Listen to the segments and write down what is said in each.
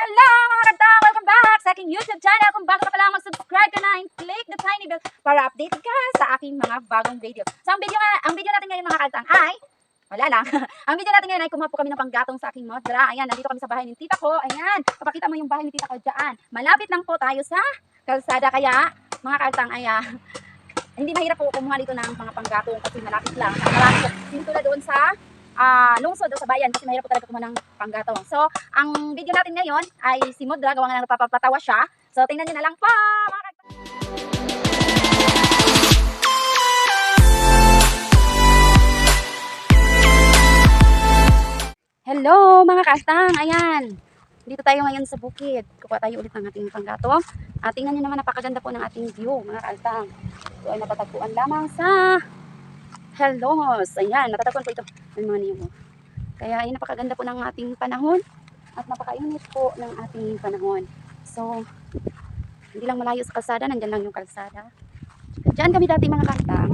Hello mga kanta! Welcome back sa aking YouTube channel. Kung bago ka pa lang mag-subscribe ka na and click the tiny bell para updated ka sa aking mga bagong video. So ang video natin ngayon mga kantang ay, wala lang. Ang video natin ngayon ay kumuha po kami ng panggatong sa aking modra. Ayan, nandito kami sa bahay ng tita ko. Ayan, papakita mo yung bahay ng tita ko dyan. Malapit lang po tayo sa kalsada. Kaya mga kantang ay hindi mahirap po kumuha dito ng mga panggatong kasi malapit lang. Marami po. Hindi tulad doon sa lungsod o sa bayan kasi mahirap po talaga kumuha ng panggatong. So, ang video natin ngayon ay si Modra, gawa nga napapatawa siya. So, tingnan niyo na lang po. Hello mga kastang, ayan. Dito tayo ngayon sa bukid. Kukuha tayo ulit ng ating panggatong. Tingnan niyo naman, napakaganda po ng ating view mga kastang. So, ay natatagpuan lamang sa Hellos. Ayan, natatagpuan po ito ng mga niyo. Kaya ay napakaganda po ng ating panahon at napakainit po ng ating panahon. So, hindi lang malayo sa kalsada, nandyan lang yung kalsada. Diyan kami dati mga kanta.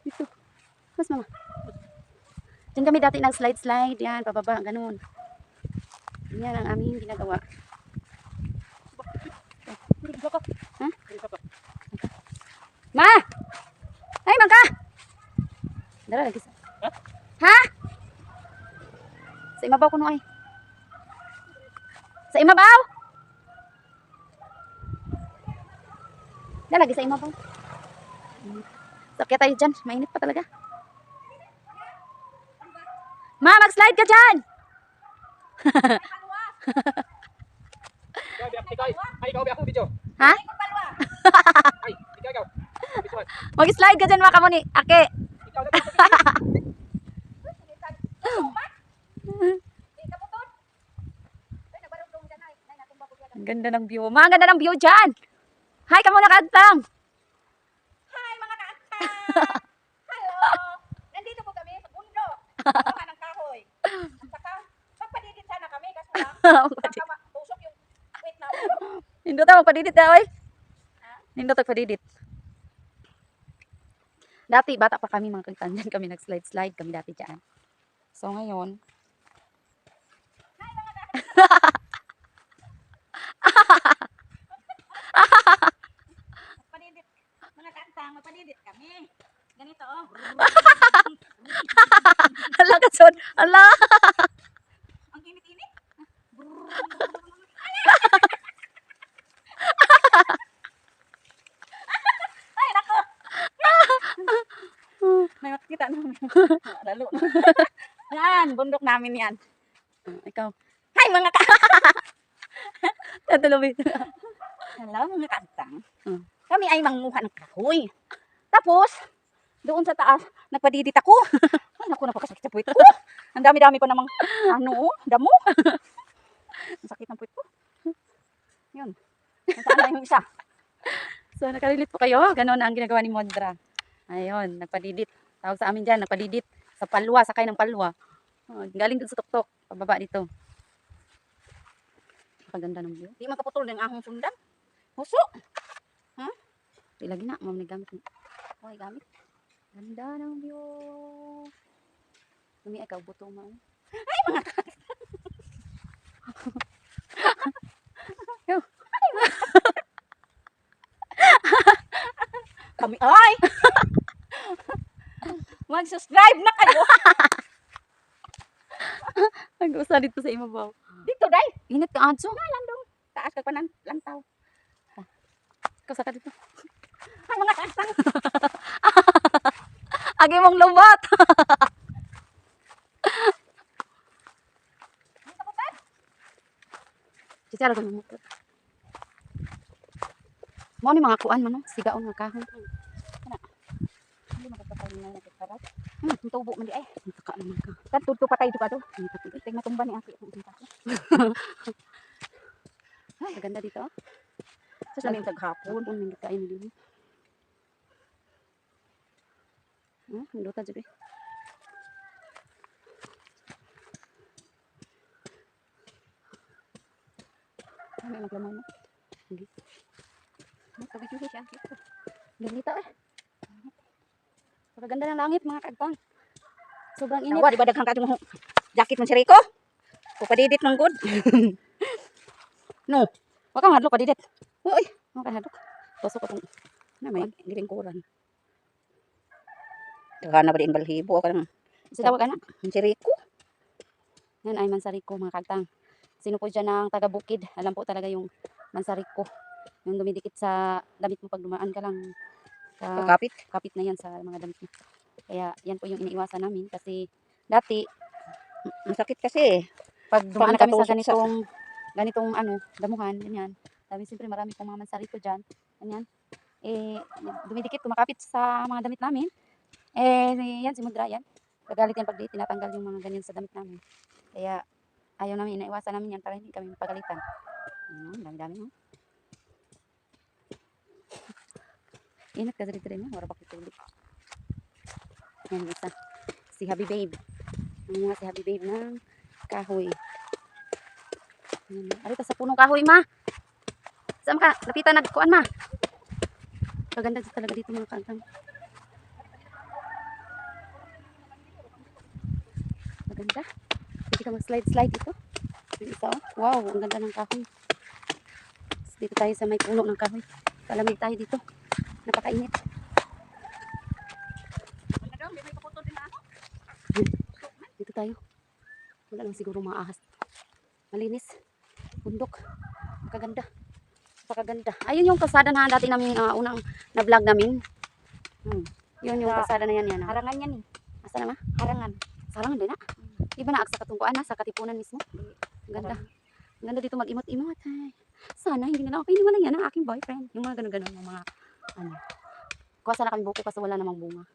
Dito. Mas mama. Diyan kami dati nag-slide-slide. Yan, pababa, ganun. Yan ang aming ginagawa. Ha? Ma! Ay, magka! Dala lagi sa. Ha? Sa imabaw ko no ay. Sa imabaw? Dala lagi sa imabaw. Sakya tayo dyan. Mainit pa talaga. Ma, mag-slide ka dyan! Ha? Mag-slide ka dyan mga kamuni. Ake. Ang ganda ng view. Ma, ang ganda ng view dyan. Hi ka muna kantang. Hi mga kaantang! Hello! Nandito po kami sa bundok. Mga ng kahoy. At saka, magpadidit sana kami kasi baka tusok yung wait na. Nindot ako magpadidit daw eh. Nindot ako padidit. Dati, bata pa kami mga kantang. Dyan kami nag-slide-slide kami dati dyan. So ngayon. Hi mga kaantang! Magpadidit. Mga kaantang, magpadidit kami. Ganito oh. Hala ka son. Hala. Ang init-init. Ay, nako! May makikita namin. Lalo. Yan, bundok namin yan. Ikaw. Hi mga ka! Tatulubi. Hello mga kaantang. Hmm. Kami ay manguha ng kahoy. Tapos, doon sa taas, nagpadidit ako. Ay, naku, napakasakit sa puwit ko. Ang dami-dami ko namang, damo. Ang sakit ng puwit ko. Yun. Nasaan na yung isa? So nakarelate po kayo. Ganon ang ginagawa ni Modra. Ayun, nagpadidit. Tawag sa amin dyan, nagpadidit. Sa palwa, sakay ng palwa. Galing dun sa tuktok. Pababa dito. Napaganda ng view. Di makaputol ng ahong sundan. Huso. Ilagi na, ma'am nagamit mo. Okay, gamit. Ganda ng view. Lumi ikaw, buto mo. Ay, mga ka! Yo. Kami ay! Mag-subscribe na kayo. Nag-usa dito sa imabaw. Dito, day. Init ka, Adso. Landong. Taas ka pa ng lantaw. Ikaw saka dito. Ay, mga kaantang. Agi mong lumot. Chichara ko lumot. Mo ni mga kuan man no, sigaon nga kahon. Hindi magpapatay na nagkarat. Ang tubo man di ay. Taka naman ka. Kan tuto patay di pa to. Tingnan tumba ni ate. Ay, maganda dito. Sa namin taghapon. Ang kain din. Ang luta jud eh. May maglamay mo. Hindi. Kabidyo siya. Ganito eh. Pagkaganda ng langit mga kagpang. Sobrang init. Nawa, di ba daghang ka mo jacket mo si Rico? Kupadidit man good. No. Wa kang hadlok padidit. Uy. Wa kang hadlok. Tusok ko tong Na may gilingkuran. Daghan na ba din balhibo ka nang Sidaw ka na. siriko. Yan ay mansariko mga kagtang. Sino po dyan ang taga-bukid? Alam po talaga yung mansariko. Yung dumidikit sa damit mo pag dumaan ka lang. Kakapit. Kapit na yan sa mga damit mo. Kaya yan po yung iniiwasan namin kasi dati Masakit kasi. pag dumaan kami sa nakatusok ganitong ano, damuhan, ganyan. Sabi siyempre marami pong mga mansariko dyan. Ganyan. Eh, dumidikit, kumakapit sa mga damit namin. Eh, yan si Mudra yan. Gagalit yan pag di tinatanggal yung mga ganyan sa damit namin. Kaya ayaw namin, inaiwasan namin yan para hindi kami pagalitan. Dami-dami no. Ingat ka sa dito rin, wala pa kitulog. Yan yung isa. Si Happy Babe. Ano nga si Happy Babe ng kahoy. Arito sa punong kahoy, ma. Saan ka? Lapitan na kuan, ma. Kaganda talaga dito mga kantang. Maganda. Pwede ka mag-slide-slide dito. Yung isa, oh. Wow, ang ganda ng kahoy. Dito tayo sa may puno ng kahoy. Palamig tayo dito. Napakainit. Dito tayo. Wala lang siguro mga ahas. Malinis. Bundok. Napakaganda. Napakaganda. Ayun yung kalsada na dati namin unang na-vlog namin. Yun yung kalsada na yan. Yan. Harangan yan eh. Asa na ma? Harangan. Sarangan din na. Di ba naag sa katungkuan na? Sa katipunan mismo? Ang ganda. Ang ganda dito mag-imot-imot. Ay. Sana hindi na lang ako iniwala yan ang aking boyfriend. Yung mga ganun-ganun. Yung mga ano. Kuha sana kami buko kasi wala namang bunga.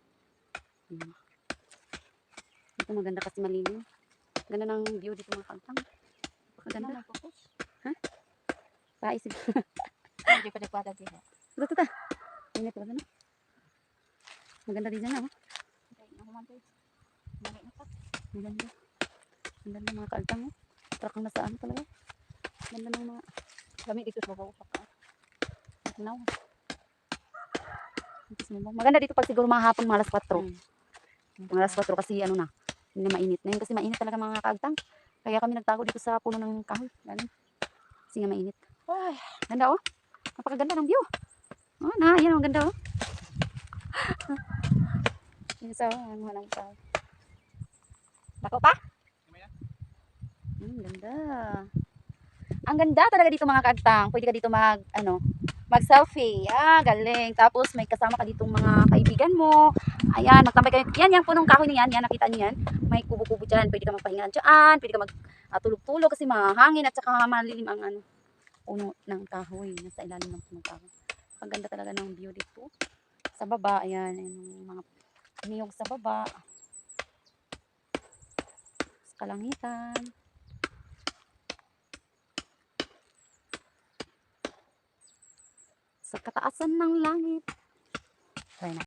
Ito maganda kasi malilim. Ganda ng view dito mga kantang. Napakaganda. Ha? Paisip. Hindi pa nagpada din. Ito ta. Ingat ba na? Maganda din dyan, oh. Maganda. Ang ganda mga kaaltang, oh. Trakang nasaan talaga. Ganda ng mga gamit dito sa bawah ka. Now. Maganda dito pag siguro mga hapon, mga alas 4. Mga alas 4 kasi ano na, hindi na mainit. Ngayon kasi mainit talaga mga kaaltang. Kaya kami nagtago dito sa puno ng kahoy. Galing. Kasi nga mainit. Ay, ganda, oh. Napakaganda ng view. Oh, na, yan ang ganda, oh. Yun sa ano ng kahoy. Bako pa? Ganda. Ang ganda talaga dito mga kagtang. Pwede ka dito mag-selfie. Galing. Tapos may kasama ka ditong mga kaibigan mo. Ayan, magtambay kayo. Yan, yung punong kahoy niyan. Yan, nakita niyo yan. May kubo-kubo dyan. Pwede ka magpahinga dyan. Pwede ka magtulog-tulog kasi mahangin at saka malilim ang puno ng kahoy. Nasa ilalim ng punong kahoy. Paganda talaga ng view dito. Sa baba, ayan. Yung mga niyog sa baba. Sa kalangitan. Sa kataasan ng langit. Try na.